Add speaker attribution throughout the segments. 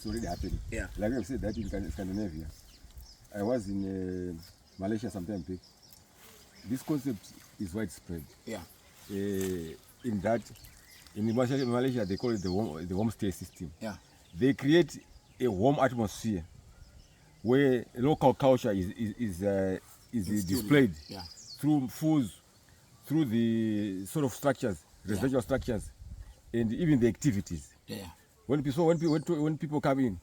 Speaker 1: already happening.
Speaker 2: Yeah.
Speaker 1: Like I've said that in Scandinavia. I was in Malaysia sometime back. This concept is widespread.
Speaker 2: Yeah.
Speaker 1: In that, in Malaysia, they call it the homestay system.
Speaker 2: Yeah.
Speaker 1: They create a warm atmosphere where local culture is displayed through foods, through the sort of structures, residential structures, and even the activities.
Speaker 2: Yeah.
Speaker 1: When people come in,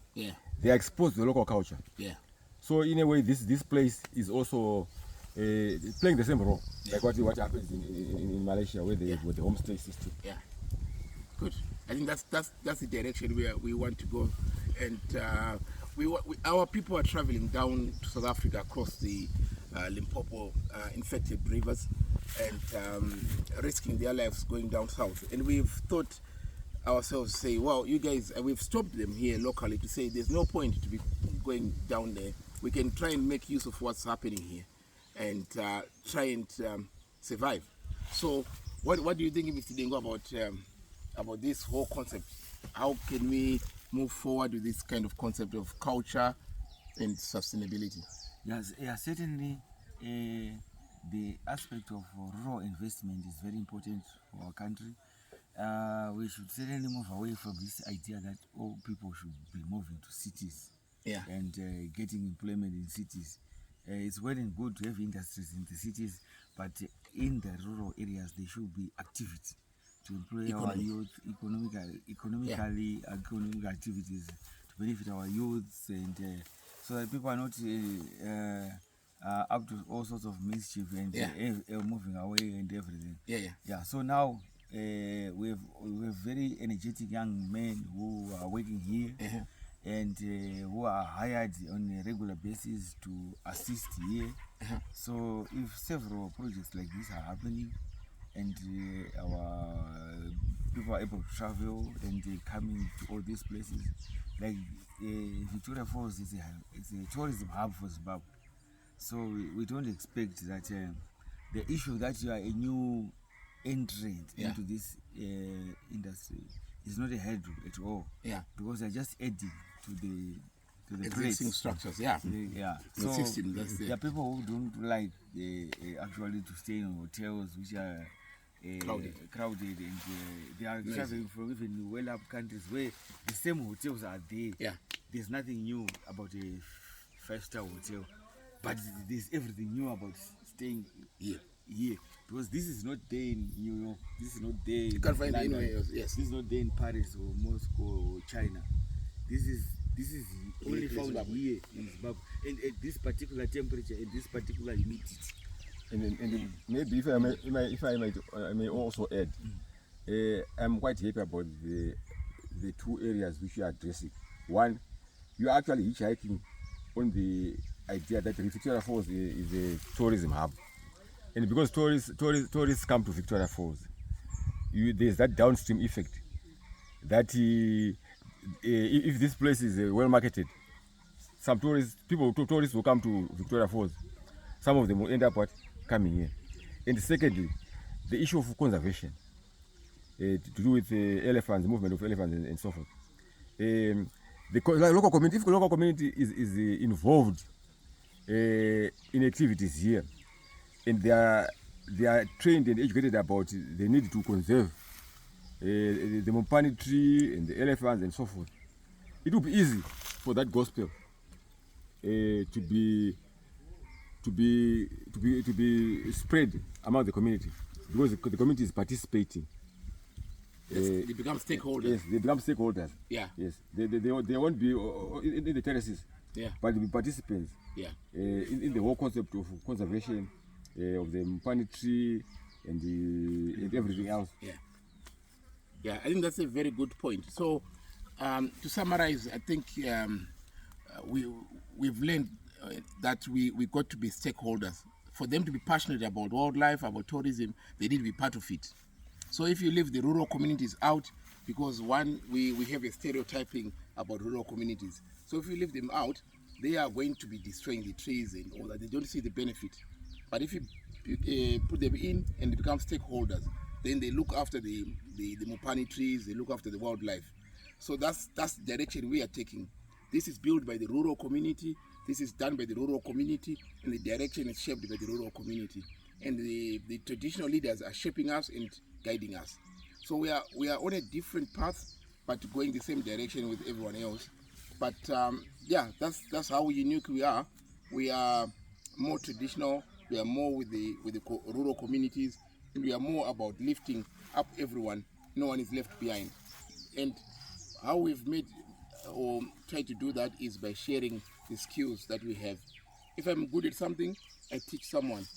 Speaker 1: they are exposed to the local culture.
Speaker 2: Yeah.
Speaker 1: So in a way, this place is also playing the same role, like what happens in Malaysia, where they with the homestay system.
Speaker 2: Yeah. Good. I think that's the direction we want to go, and our people are traveling down to South Africa across the Limpopo infected rivers and risking their lives going down south. And we've thought ourselves, say, well, you guys, we've stopped them here locally to say there's no point to be going down there. We can try and make use of what's happening here and try and survive. So what do you think, Mr. Dingo, about this whole concept? How can we move forward with this kind of concept of culture and sustainability?
Speaker 3: Yes, yeah, certainly the aspect of rural investment is very important for our country. We should certainly move away from this idea that all people should be moving to cities and getting employment in cities. It's well and good to have industries in the cities, but in the rural areas there should be activity to employ our youth, economic activities to benefit our youths, and so that people are not up to all sorts of mischief and moving away and everything. So now we have very energetic young men who are working here and who are hired on a regular basis to assist here. So if several projects like this are happening and our people are able to travel and coming to all these places, like Victoria Falls is a tourism hub for Zimbabwe. So we don't expect that the issue that you are a new entrant into this industry is not a hurdle at all. Because they're just adding to the
Speaker 2: existing structures. So
Speaker 3: there are people who don't like actually to stay in hotels which are crowded and they are traveling from even well-up countries where the same hotels are there. There's nothing new about a 5-star hotel, but there's everything new about staying here. Because this is not there in New York, this is not there in London, this is not there in Paris or Moscow or China. This is only found here in Zimbabwe, and at this particular temperature, at this particular humidity.
Speaker 1: And maybe if I may also add, I'm quite happy about the two areas which you are addressing. One, you are actually hitchhiking on the idea that Victoria Falls is a tourism hub, and because tourists come to Victoria Falls, there's that downstream effect that if this place is well marketed, some tourists will come to Victoria Falls. Some of them will end up coming here. And secondly, the issue of conservation to do with elephants, movement of elephants, and so forth. The local community, if the local community is involved in activities here, and they are trained and educated about the need to conserve the Mopani tree and the elephants and so forth, it will be easy for that gospel to be spread among the community, because the community is participating.
Speaker 2: They become stakeholders.
Speaker 1: Yes, they become stakeholders.
Speaker 2: Yes,
Speaker 1: they won't be in the terraces. But they'll be participants. In the whole concept of conservation of the Mopani tree and everything else.
Speaker 2: I think that's a very good point. So, to summarize, I think we've learned that we got to be stakeholders. For them to be passionate about wildlife, about tourism, they need to be part of it. So if you leave the rural communities out, because one, we have a stereotyping about rural communities. So if you leave them out, they are going to be destroying the trees and all that. They don't see the benefit. But if you put them in and they become stakeholders, then they look after the Mopani trees, they look after the wildlife. So that's the direction we are taking. This is built by the rural community. This is done by the rural community, and the direction is shaped by the rural community. And the traditional leaders are shaping us and guiding us. So we are on a different path, but going the same direction with everyone else. But yeah, that's how unique we are. We are more traditional. We are more with the rural communities, and we are more about lifting up everyone. No one is left behind. And how we've made or tried to do that is by sharing the skills that we have. If I'm good at something, I teach someone.